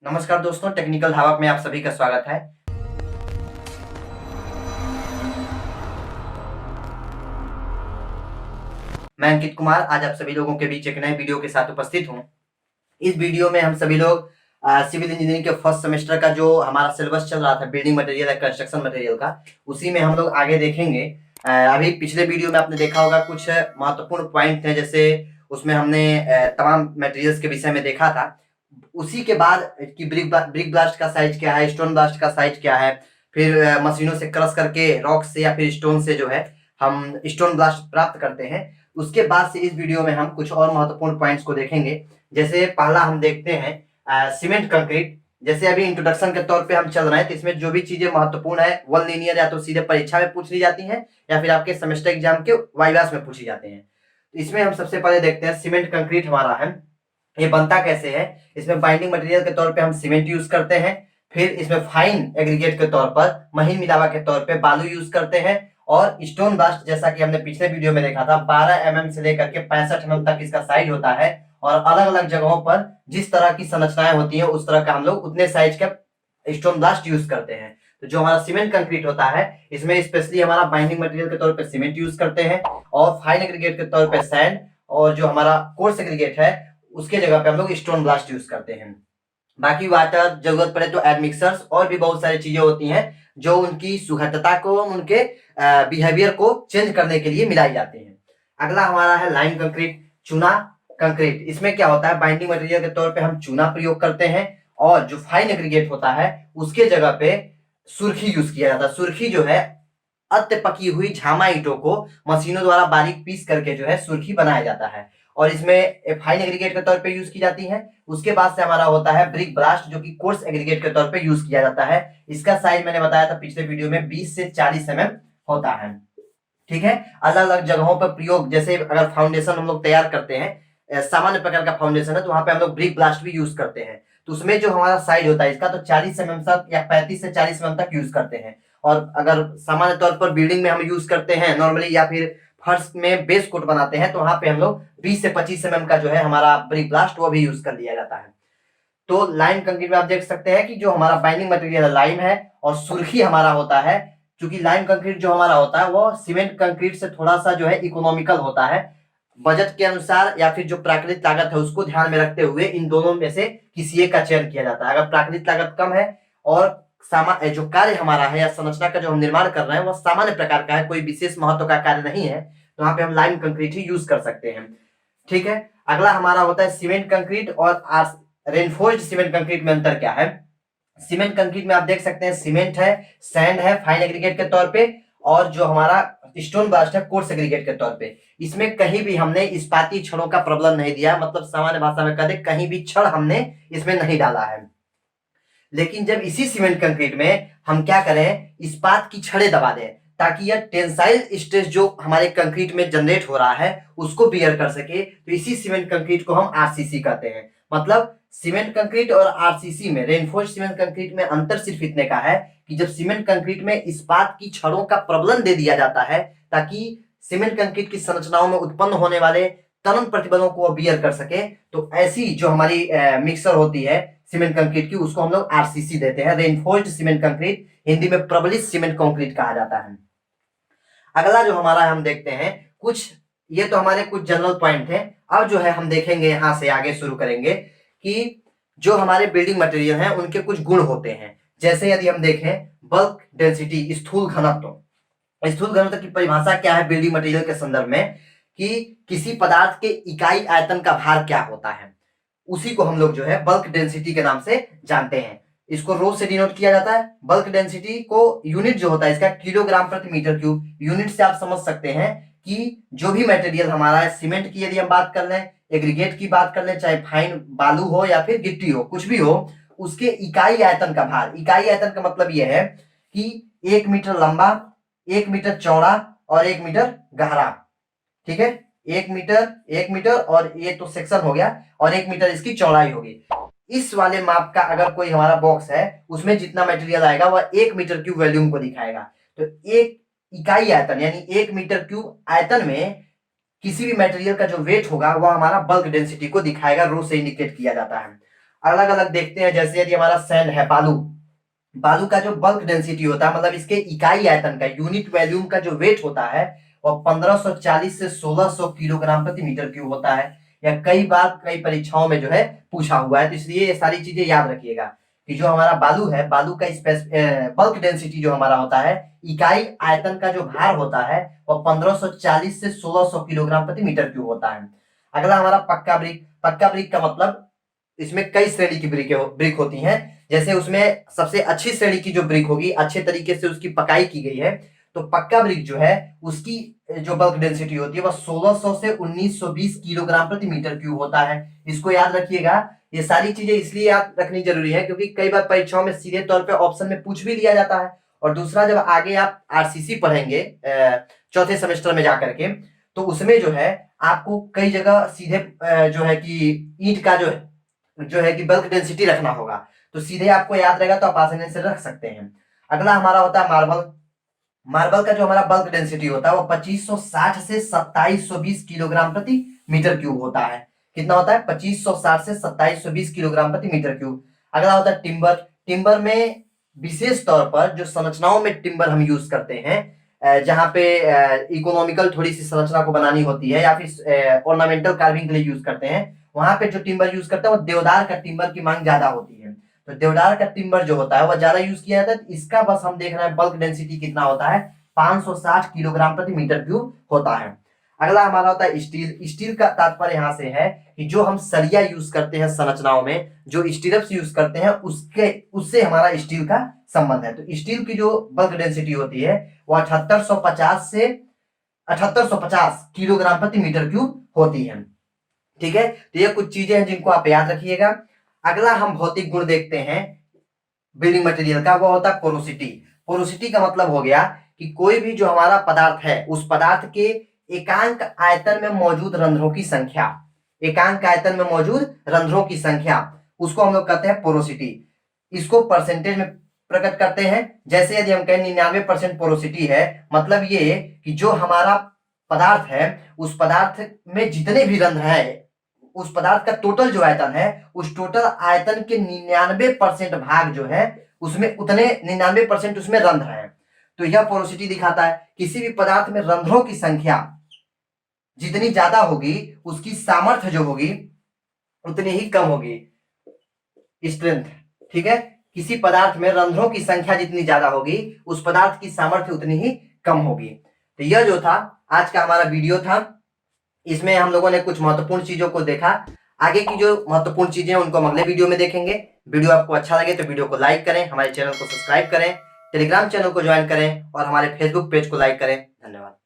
नमस्कार दोस्तों, टेक्निकल धावक में आप सभी का स्वागत है। मैं अंकित कुमार आज आप सभी लोगों के बीच एक नए वीडियो के साथ उपस्थित हूं। इस वीडियो में हम सभी लोग सिविल इंजीनियरिंग के फर्स्ट सेमेस्टर का जो हमारा सिलेबस चल रहा था बिल्डिंग मटेरियल या कंस्ट्रक्शन मटेरियल का, उसी में हम लोग आगे देखेंगे। अभी पिछले वीडियो में आपने देखा होगा कुछ महत्वपूर्ण पॉइंट थे, जैसे उसमें हमने तमाम मटेरियल्स के विषय में देखा था। उसी के बाद कि ब्रिक ब्लास्ट का साइज क्या है, स्टोन ब्लास्ट का साइज क्या है, फिर मशीनों से क्रश करके रॉक से या फिर स्टोन से जो है हम स्टोन ब्लास्ट प्राप्त करते हैं। उसके बाद से इस वीडियो में हम कुछ और महत्वपूर्ण पॉइंट्स को देखेंगे। जैसे पहला हम देखते हैं सीमेंट कंक्रीट। जैसे अभी इंट्रोडक्शन के तौर पे हम चल रहे हैं, तो इसमें जो भी चीजें महत्वपूर्ण है वन लीनियर या तो सीधे परीक्षा में पूछ ली जाती हैं या फिर आपके सेमेस्टर एग्जाम के वाइवास में पूछी जाते हैं। तो इसमें हम सबसे पहले देखते हैं सीमेंट कंक्रीट हमारा है, ये बनता कैसे है। इसमें बाइंडिंग मटेरियल के तौर पे हम सीमेंट यूज करते हैं, फिर इसमें फाइन एग्रीगेट के तौर पर महीन मिलावा के तौर पे बालू यूज करते हैं, और स्टोन ब्लास्ट जैसा कि हमने पिछले वीडियो में देखा था 12 mm से लेकर के 65 mm तक इसका साइज होता है, और अलग अलग जगहों पर जिस तरह की संरचनाएं होती है उस तरह का हम लोग उतने साइज का स्टोन ब्लास्ट यूज करते हैं। तो जो हमारा सीमेंट कंक्रीट होता है इसमें स्पेशली हमारा बाइंडिंग मटेरियल के तौर पर सीमेंट यूज करते हैं, और फाइन एग्रीगेट के तौर पर सैंड, और जो हमारा कोर्स एग्रीगेट है उसके जगह पे हम लोग स्टोन ब्लास्ट यूज करते हैं। बाकी वाटर जरूरत पड़े तो एडमिक्सर्स और भी बहुत सारी चीजें होती हैं जो उनकी सुगंधता को, उनके बिहेवियर को चेंज करने के लिए मिलाई जाती हैं। अगला हमारा है लाइम कंक्रीट, चूना कंक्रीट। इसमें क्या होता है, बाइंडिंग मटेरियल के तौर पे हम चूना प्रयोग करते हैं, और जो फाइन एग्रीगेट होता है उसके जगह पे सुर्खी यूज किया जाता है। सुर्खी जो है अत्य पकी हुई झामा ईंटों को मशीनों द्वारा बारीक पीस करके जो है सुर्खी बनाया जाता है, और इसमें फाइन एग्रीगेट के तौर पे यूज की जाती है। उसके बाद से हमारा होता है ब्रिक ब्लास्ट, जो कि कोर्स एग्रीगेट के तौर पे यूज किया जाता है। इसका साइज मैंने बताया था पिछले वीडियो में 20 से 40 mm होता है। ठीक है, अलग अलग जगहों पर प्रयोग, जैसे अगर फाउंडेशन हम लोग तैयार करते हैं, सामान्य प्रकार का फाउंडेशन है, तो वहां पे हम लोग ब्रिक ब्लास्ट भी यूज करते हैं। तो उसमें जो हमारा साइज होता है इसका तो 40 mm तक या 35 से 40 mm तक यूज करते हैं। और अगर सामान्य तौर पर बिल्डिंग में हम यूज करते हैं नॉर्मली, या फिर फर्श में बेस कोट बनाते हैं, तो वहां पे हम लोग 20 से 25 mm का जो है हमारा ब्रिक ब्लास्ट वो भी यूज कर लिया जाता है। तो लाइम कंक्रीट में आप देख सकते हैं कि जो हमारा बाइंडिंग मटेरियल लाइम है, और सुर्खी हमारा होता है। क्योंकि लाइम कंक्रीट जो हमारा होता है वो सीमेंट कंक्रीट से थोड़ा सा जो है इकोनॉमिकल होता है, बजट के अनुसार या फिर जो प्राकृतिक लागत है उसको ध्यान में रखते हुए इन दोनों में से किसी एक का चयन किया जाता है। अगर प्राकृतिक लागत कम है और जो कार्य हमारा है या संरचना का जो हम निर्माण कर रहे हैं वो सामान्य प्रकार का है, कोई विशेष महत्व का कार्य नहीं है, तो वहां पे हम लाइम कंक्रीट ही यूज कर सकते हैं। ठीक है, अगला हमारा होता है सीमेंट कंक्रीट और रेनफोर्स्ड सीमेंट कंक्रीट में अंतर क्या है। सीमेंट कंक्रीट में आप देख सकते हैं सीमेंट है, सैंड है फाइन एग्रीगेट के तौर पे, और जो हमारा स्टोन ब्लास्ट है कोर्स एग्रीगेट के तौर पे। इसमें कहीं भी हमने इस्पाती छड़ों का प्रबलन नहीं दिया, मतलब सामान्य भाषा में कहते कहीं भी छड़ हमने इसमें नहीं डाला है। लेकिन जब इसी सीमेंट कंक्रीट में हम क्या करें, इस्पात की छड़ें दबा दें, ताकि यह टेंसाइल स्ट्रेस जो हमारे कंक्रीट में जनरेट हो रहा है उसको बियर कर सके, तो इसी सीमेंट कंक्रीट को हम आरसीसी कहते हैं। मतलब सीमेंट कंक्रीट और आरसीसी में, रेनफोर्स्ड सीमेंट कंक्रीट में अंतर सिर्फ इतने का है कि जब सीमेंट कंक्रीट में इस्पात की छड़ों का प्रबलन दे दिया जाता है ताकि सीमेंट कंक्रीट की संरचनाओं में उत्पन्न होने वाले तनन प्रतिबलों को बियर कर सके, तो ऐसी जो हमारी मिक्सर होती है सीमेंट कंक्रीट की उसको हम लोग आरसीसी देते हैं, रेनफोर्स्ड सीमेंट कंक्रीट, हिंदी में प्रबलित सीमेंट कंक्रीट कहा जाता है। अगला जो हमारा हम देखते हैं कुछ, ये तो हमारे कुछ जनरल पॉइंट थे। अब जो है हम देखेंगे, यहां से आगे शुरू करेंगे कि जो हमारे बिल्डिंग मटेरियल हैं उनके कुछ गुण होते हैं। जैसे यदि हम देखें बल्क डेंसिटी, स्थूल घनत्व। स्थूल घनत्व की परिभाषा क्या है बिल्डिंग मटेरियल के संदर्भ में, कि किसी पदार्थ के इकाई आयतन का भार क्या होता है, उसी को हम लोग जो है बल्क डेंसिटी के नाम से जानते हैं। इसको रो से डिनोट किया जाता है। बल्क डेंसिटी को यूनिट जो होता है इसका किलोग्राम प्रति मीटर क्यूब, यूनिट से आप समझ सकते हैं कि जो भी मटेरियल हमारा है, सीमेंट की यदि हम बात कर लें, एग्रीगेट की बात कर लें, चाहे फाइन बालू हो या फिर गिट्टी हो, कुछ भी हो, उसके इकाई आयतन का भार। इकाई आयतन का मतलब यह है कि 1 मीटर लंबा, 1 मीटर चौड़ा और 1 मीटर गहरा। ठीक है, 1 मीटर और ये तो सेक्शन हो गया, और 1 मीटर इसकी चौड़ाई होगी। इस वाले माप का अगर कोई हमारा बॉक्स है उसमें जितना मटेरियल आएगा वह 1 मीटर क्यूब वॉल्यूम को दिखाएगा। तो एक इकाई आयतन यानी 1 मीटर क्यूब आयतन में किसी भी मटेरियल का जो वेट होगा वह हमारा बल्क डेंसिटी को दिखाएगा, रो से इंडिकेट किया जाता है। अलग अलग देखते हैं। जैसे यदि हमारा सैंड है, बालू, बालू का जो बल्क डेंसिटी होता है, मतलब इसके इकाई आयतन का, यूनिट वॉल्यूम का जो वेट होता है, वह 1540 से 1600 किलोग्राम प्रति मीटर क्यूब होता है। या कई बार कई परीक्षाओं में जो है पूछा हुआ है, तो इसलिए ये सारी चीजें याद रखिएगा कि जो हमारा बालू है, बालू का बल्क डेंसिटी जो हमारा होता है, इकाई आयतन का जो भार होता है, वह 1540 से 1600 किलोग्राम प्रति मीटर क्यूब होता है। अगला हमारा पक्का ब्रिक। पक्का ब्रिक का मतलब, इसमें कई श्रेणी की ब्रिक होती हैं। जैसे उसमें सबसे अच्छी श्रेणी की जो ब्रिक होगी, अच्छे तरीके से उसकी पकाई की गई है, तो पक्का ब्रिक जो है उसकी जो बल्क डेंसिटी होती है वह 1600 से 1920 किलोग्राम प्रति मीटर क्यूब होता है। इसको याद रखिएगा। ये सारी चीजें इसलिए याद रखनी जरूरी है क्योंकि कई बार परीक्षाओं में सीधे तौर पे ऑप्शन में पूछ भी लिया जाता है। और दूसरा, जब आगे आप आरसीसी पढ़ेंगे चौथे सेमेस्टर में जाकर के, तो उसमें जो है आपको कई जगह सीधे जो है कि ईंट का जो है कि बल्क डेंसिटी रखना होगा, तो सीधे आपको याद रहेगा तो आप आसानी से रख सकते हैं। अगला हमारा होता है मार्बल। मार्बल का जो हमारा बल्क डेंसिटी होता है वो 2560 से 2720 किलोग्राम प्रति मीटर क्यूब होता है। कितना होता है? 2560 से 2720 किलोग्राम प्रति मीटर क्यूब। अगला होता है टिम्बर। टिम्बर में विशेष तौर पर जो संरचनाओं में टिम्बर हम यूज करते हैं, जहां पे इकोनॉमिकल थोड़ी सी संरचना को बनानी होती है या फिर ऑर्नामेंटल कार्विंग के लिए यूज करते हैं, वहां पे जो टिम्बर यूज करते हैं वो देवदार का टिम्बर की मांग ज्यादा होती है। तो देवदार का टिम्बर जो होता है वह ज्यादा यूज किया जाता है। तो इसका बस हम देख रहे हैं बल्क डेंसिटी कितना होता है, 560 किलोग्राम प्रति मीटर क्यूब होता है। अगला हमारा होता है स्टील। स्टील का तात्पर्य यहां से है कि जो हम सरिया यूज करते हैं संरचनाओं में, जो स्टीरअप्स यूज करते हैं, उससे हमारा स्टील का संबंध है। तो स्टील की जो बल्क डेंसिटी होती है वो 7850 से 7850 किलोग्राम प्रति मीटर क्यूब होती है। ठीक है, तो ये कुछ चीजें हैं जिनको आप याद रखिएगा। अगला हम भौतिक गुण देखते हैं बिल्डिंग मटेरियल का, वो होता है पोरोसिटी। पोरोसिटी का मतलब हो गया कि कोई भी जो हमारा पदार्थ है, उस पदार्थ के एकांक आयतन में मौजूद रंध्रों की संख्या, एकांक आयतन में मौजूद रंध्रों की संख्या, उसको हम लोग कहते हैं पोरोसिटी। इसको परसेंटेज में प्रकट करते हैं। जैसे यदि हम कहें 99% पोरोसिटी है, मतलब ये कि जो हमारा पदार्थ है, उस पदार्थ में जितने भी रंध्र हैं, उस पदार्थ का टोटल जो आयतन है, उस टोटल आयतन के 99% भाग जो है उसमें उतने 99% उसमें रंध्र है। तो यह पोरोसिटी दिखाता है किसी भी पदार्थ में रंध्रों की संख्या जितनी ज्यादा होगी, उसकी सामर्थ्य जो होगी उतनी ही कम होगी, स्ट्रेंथ। ठीक है, किसी पदार्थ में रंध्रों की संख्या जितनी ज्यादा होगी, उस पदार्थ की सामर्थ्य उतनी ही कम होगी। तो यह जो था आज का हमारा वीडियो था, इसमें हम लोगों ने कुछ महत्वपूर्ण चीजों को देखा। आगे की जो महत्वपूर्ण चीजें हैं उनको हम अगले वीडियो में देखेंगे। वीडियो आपको अच्छा लगे तो वीडियो को लाइक करें, हमारे चैनल को सब्सक्राइब करें, टेलीग्राम चैनल को ज्वाइन करें और हमारे फेसबुक पेज को लाइक करें। धन्यवाद।